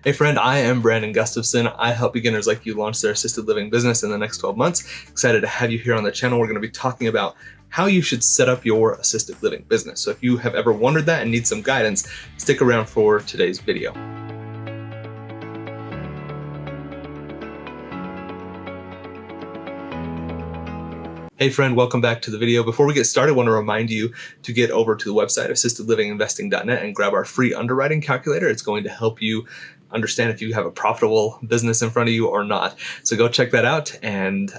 Hey friend, I am Brandon Gustafson. I help beginners like you launch their assisted living business in the next 12 months. Excited to have you here on the channel. We're going to be talking about how you should set up your assisted living business. So if you have ever wondered that and need some guidance, stick around for today's video. Hey friend, welcome back to the video. Before we get started, I want to remind you to get over to the website assistedlivinginvesting.net and grab our free underwriting calculator. It's going to help you understand if you have a profitable business in front of you or not. So go check that out and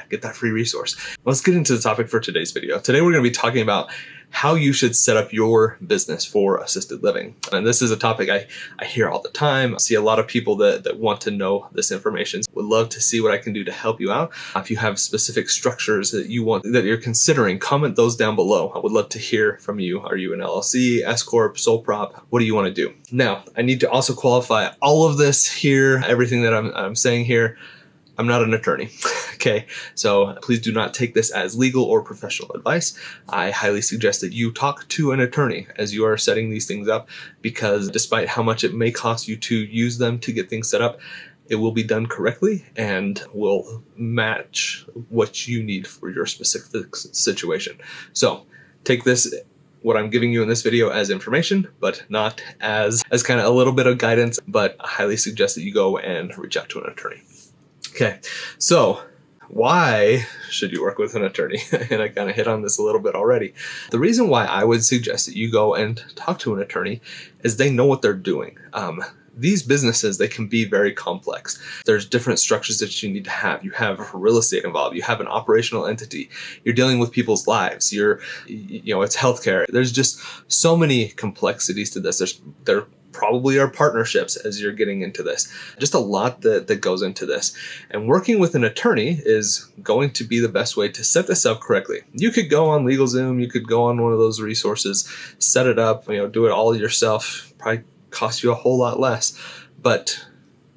get that free resource. Let's get into the topic for today's video. Today we're going to be talking about how you should set up your business for assisted living. And this is a topic I hear all the time. I see a lot of people that want to know this information. Would love to see what I can do to help you out. If you have specific structures that you're considering, comment those down below. I would love to hear from you. Are you an LLC, S Corp, sole prop? What do you want to do? Now, I need to also qualify all of this here, everything that I'm saying here. I'm not an attorney, okay? So please do not take this as legal or professional advice. I highly suggest that you talk to an attorney as you are setting these things up, because despite how much it may cost you to use them to get things set up, it will be done correctly and will match what you need for your specific situation. So take this, what I'm giving you in this video, as information, but not as kind of a little bit of guidance, but I highly suggest that you go and reach out to an attorney. Okay, so why should you work with an attorney? And I kind of hit on this a little bit already. The reason why I would suggest that you go and talk to an attorney is they know what they're doing. These businesses, they can be very complex. There's different structures that you need to have. You have real estate involved. You have an operational entity. You're dealing with people's lives. It's healthcare. There's just so many complexities to this. There probably are partnerships as you're getting into this. Just a lot that goes into this. And working with an attorney is going to be the best way to set this up correctly. You could go on LegalZoom, you could go on one of those resources, set it up, do it all yourself, probably cost you a whole lot less. But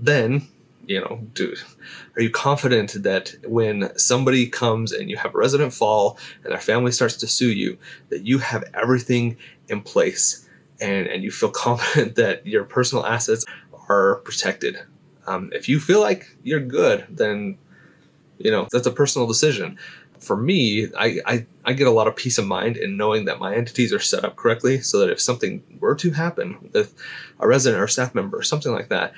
then, are you confident that when somebody comes and you have a resident fall and their family starts to sue you, that you have everything in place and you feel confident that your personal assets are protected? If you feel like you're good, then, that's a personal decision. For me, I get a lot of peace of mind in knowing that my entities are set up correctly, so that if something were to happen with a resident or staff member or something like that,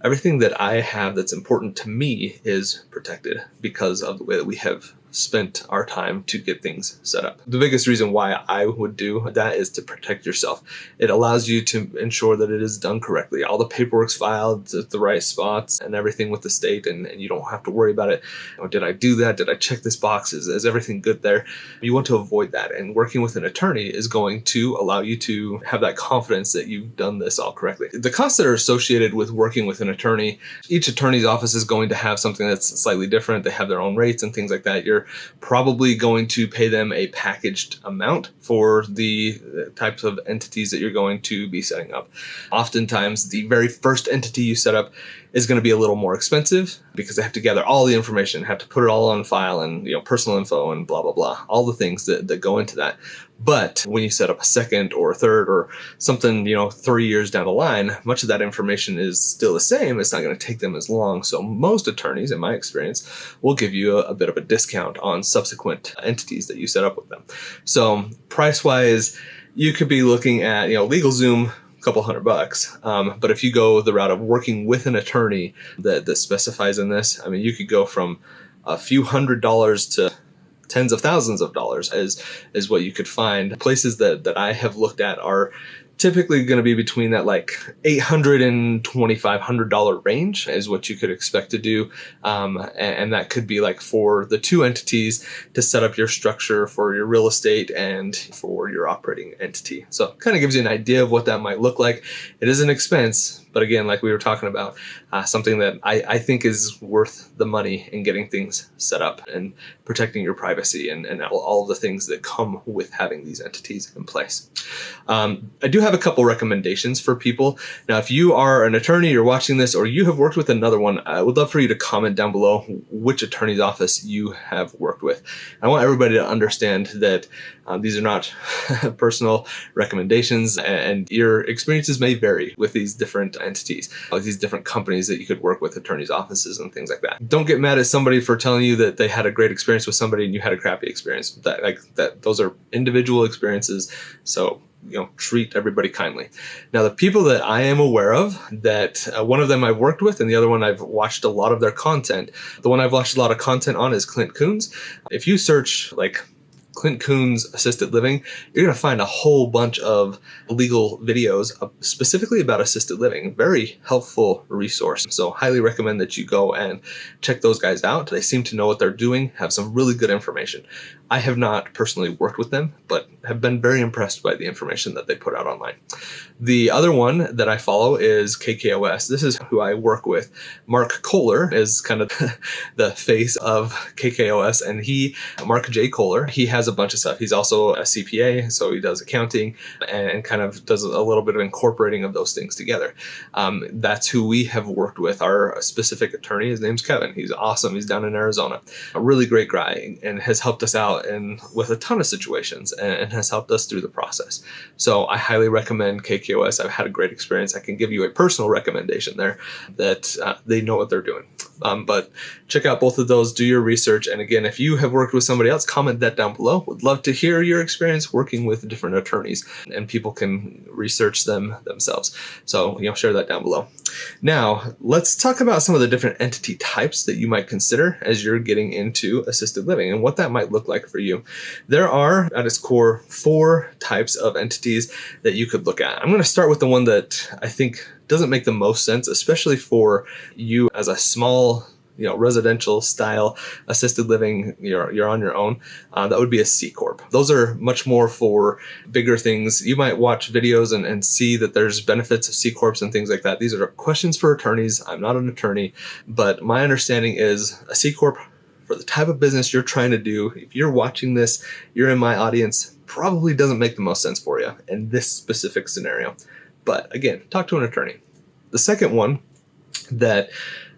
everything that I have that's important to me is protected because of the way that we have spent our time to get things set up. The biggest reason why I would do that is to protect yourself. It allows you to ensure that it is done correctly. All the paperwork's filed at the right spots and everything with the state, and you don't have to worry about it. Did I do that? Did I check this box? Is everything good there? You want to avoid that, and working with an attorney is going to allow you to have that confidence that you've done this all correctly. The costs that are associated with working with an attorney, each attorney's office is going to have something that's slightly different. They have their own rates and things like that. You're probably going to pay them a packaged amount for the types of entities that you're going to be setting up. Oftentimes, the very first entity you set up is going to be a little more expensive because they have to gather all the information, have to put it all on file, and personal info and blah, blah, blah, all the things that go into that. But when you set up a second or a third or something, 3 years down the line, much of that information is still the same. It's not going to take them as long. So most attorneys, in my experience, will give you a bit of a discount on subsequent entities that you set up with them. So price-wise, you could be looking at, LegalZoom, couple $100. But if you go the route of working with an attorney that specifies in this, you could go from a few $100s to tens of thousands of dollars is what you could find. Places that I have looked at are typically going to be between that like $800 and $2,500 range is what you could expect to do. And that could be like for the two entities to set up your structure for your real estate and for your operating entity. So it kind of gives you an idea of what that might look like. It is an expense, but again, like we were talking about, something that I think is worth the money in getting things set up and protecting your privacy and all of the things that come with having these entities in place. I do have a couple recommendations for people. Now, if you are an attorney, you're watching this, or you have worked with another one, I would love for you to comment down below which attorney's office you have worked with. I want everybody to understand that these are not personal recommendations, and your experiences may vary with these different entities, these different companies that you could work with, attorneys' offices and things like that. Don't get mad at somebody for telling you that they had a great experience with somebody and you had a crappy experience. Those are individual experiences. So, treat everybody kindly. Now, the people that I am aware of, that one of them I've worked with and the other one I've watched a lot of their content. The one I've watched a lot of content on is Clint Coons. If you search like Clint Coons assisted living, you're going to find a whole bunch of legal videos specifically about assisted living. Very helpful resource. So highly recommend that you go and check those guys out. They seem to know what they're doing, have some really good information. I have not personally worked with them, but have been very impressed by the information that they put out online. The other one that I follow is KKOS. This is who I work with. Mark Kohler is kind of the face of KKOS, and Mark J. Kohler, he has a bunch of stuff. He's also a CPA, so he does accounting and kind of does a little bit of incorporating of those things together. That's who we have worked with. Our specific attorney, his name's Kevin. He's awesome. He's down in Arizona. A really great guy and has helped us out with a ton of situations and has helped us through the process. So I highly recommend KKOS. I've had a great experience. I can give you a personal recommendation there that they know what they're doing. But check out both of those, do your research. And again, if you have worked with somebody else, comment that down below. Would love to hear your experience working with different attorneys, and people can research them themselves. So, share that down below. Now, let's talk about some of the different entity types that you might consider as you're getting into assisted living and what that might look like for you. There are, at its core, 4 types of entities that you could look at. I'm going to start with the one that I think doesn't make the most sense, especially for you as a small, residential style assisted living, you're on your own. That would be a C Corp. Those are much more for bigger things. You might watch videos and see that there's benefits of C Corps and things like that. These are questions for attorneys. I'm not an attorney, but my understanding is a C Corp, for the type of business you're trying to do, if you're watching this, you're in my audience, probably doesn't make the most sense for you in this specific scenario. But again, talk to an attorney. The second one that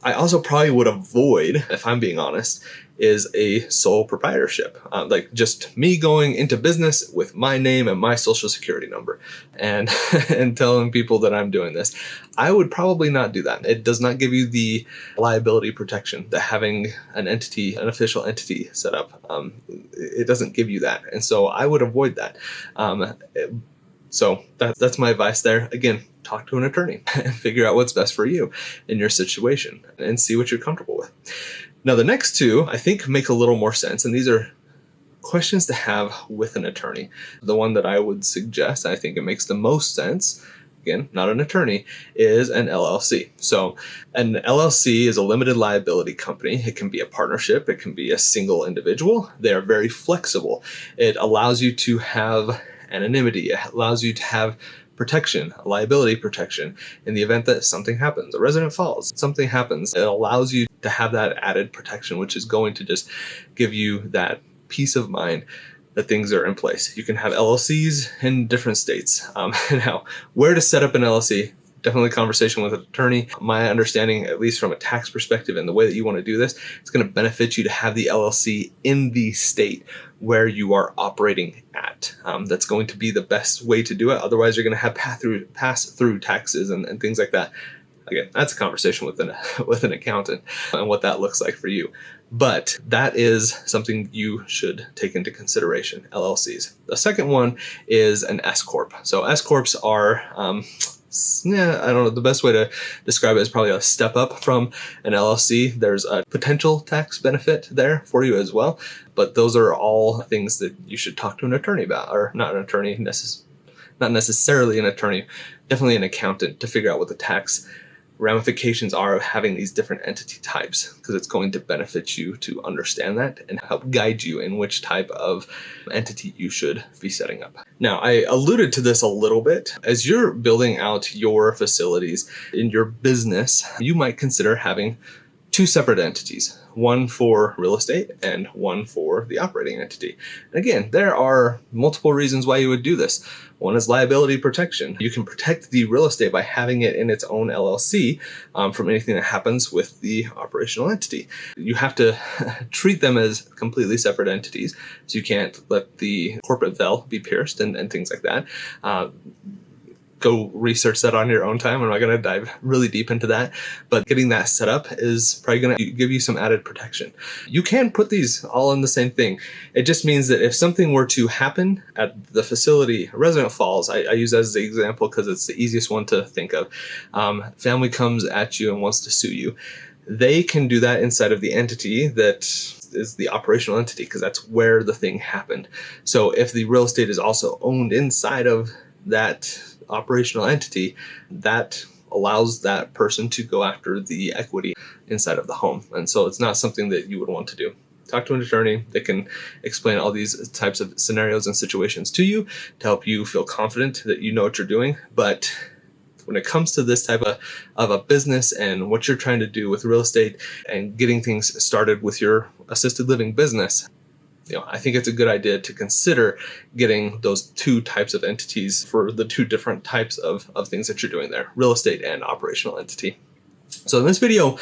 I also probably would avoid, if I'm being honest, is a sole proprietorship. Like just me going into business with my name and my social security number and and telling people that I'm doing this. I would probably not do that. It does not give you the liability protection that having an official entity set up. It doesn't give you that. And so I would avoid that. So that's my advice there. Again, talk to an attorney and figure out what's best for you in your situation and see what you're comfortable with. Now, the next 2, I think, make a little more sense, and these are questions to have with an attorney. The one that I would suggest, I think it makes the most sense, again, not an attorney, is an LLC. So an LLC is a limited liability company. It can be a partnership. It can be a single individual. They are very flexible. It allows you to have anonymity. It allows you to have protection, liability protection in the event that something happens, a resident falls, something happens. It allows you to have that added protection, which is going to just give you that peace of mind that things are in place. You can have LLCs in different states. Now, where to set up an LLC, definitely a conversation with an attorney. My understanding, at least from a tax perspective and the way that you want to do this, it's going to benefit you to have the LLC in the state where you are operating at. That's going to be the best way to do it. Otherwise, you're going to have pass-through taxes and things like that. Again, that's a conversation with an accountant and what that looks like for you. But that is something you should take into consideration, LLCs. The second one is an S Corp. So S Corps are I don't know, the best way to describe it is probably a step up from an LLC. There's a potential tax benefit there for you as well, but those are all things that you should talk to an attorney about, or not an attorney, not necessarily an attorney, definitely an accountant, to figure out what the tax ramifications are of having these different entity types, because it's going to benefit you to understand that and help guide you in which type of entity you should be setting up. Now, I alluded to this a little bit. As you're building out your facilities in your business, you might consider having 2 separate entities, one for real estate and one for the operating entity. And again, there are multiple reasons why you would do this. One is liability protection. You can protect the real estate by having it in its own LLC from anything that happens with the operational entity. You have to treat them as completely separate entities, so you can't let the corporate veil be pierced and things like that. go research that on your own time. I'm not going to dive really deep into that, but getting that set up is probably going to give you some added protection. You can put these all in the same thing. It just means that if something were to happen at the facility, a resident falls, I use that as the example because it's the easiest one to think of. Family comes at you and wants to sue you. They can do that inside of the entity that is the operational entity, because that's where the thing happened. So if the real estate is also owned inside of that operational entity, that allows that person to go after the equity inside of the home. And so it's not something that you would want to do. Talk to an attorney. They can explain all these types of scenarios and situations to you to help you feel confident that you know what you're doing. But when it comes to this type of a business and what you're trying to do with real estate and getting things started with your assisted living business, I think it's a good idea to consider getting those two types of entities for the two different types of things that you're doing there, real estate and operational entity. So in this video,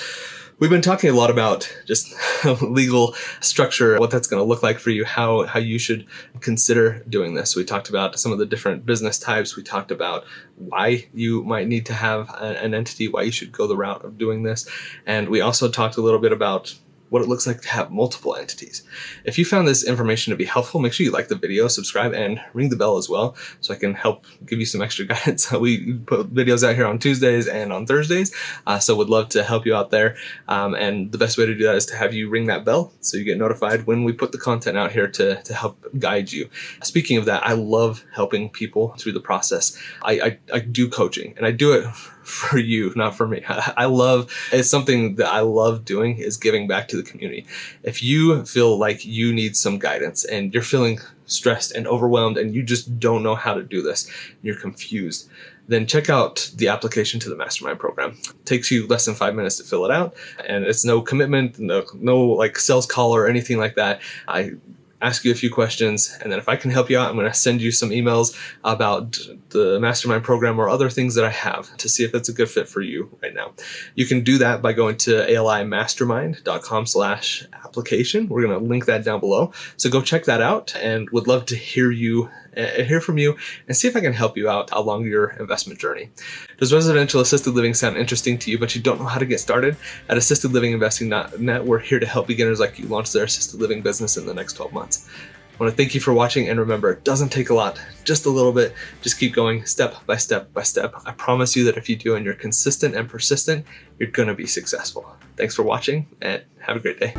we've been talking a lot about just legal structure, what that's going to look like for you, how you should consider doing this. We talked about some of the different business types. We talked about why you might need to have an entity, why you should go the route of doing this. And we also talked a little bit about what it looks like to have multiple entities. If you found this information to be helpful, make sure you like the video, subscribe, and ring the bell as well so I can help give you some extra guidance. We put videos out here on Tuesdays and on Thursdays, so would love to help you out there. And the best way to do that is to have you ring that bell so you get notified when we put the content out here to help guide you. Speaking of that, I love helping people through the process. I do coaching, and I do it for you, not for me. It's something that I love doing, is giving back to the community. If you feel like you need some guidance and you're feeling stressed and overwhelmed and you just don't know how to do this, you're confused, then check out the application to the mastermind program. It takes you less than 5 minutes to fill it out, and it's no commitment, no like sales call or anything like that. I ask you a few questions, and then if I can help you out, I'm going to send you some emails about the mastermind program or other things that I have to see if that's a good fit for you right now. You can do that by going to alimastermind.com/application. We're going to link that down below. So go check that out, and would love to hear from you and see if I can help you out along your investment journey. Does residential assisted living sound interesting to you, but you don't know how to get started? At assistedlivinginvesting.net, we're here to help beginners like you launch their assisted living business in the next 12 months. I want to thank you for watching, and remember, it doesn't take a lot, just a little bit. Just keep going step by step by step. I promise you that if you do and you're consistent and persistent, you're going to be successful. Thanks for watching, and have a great day.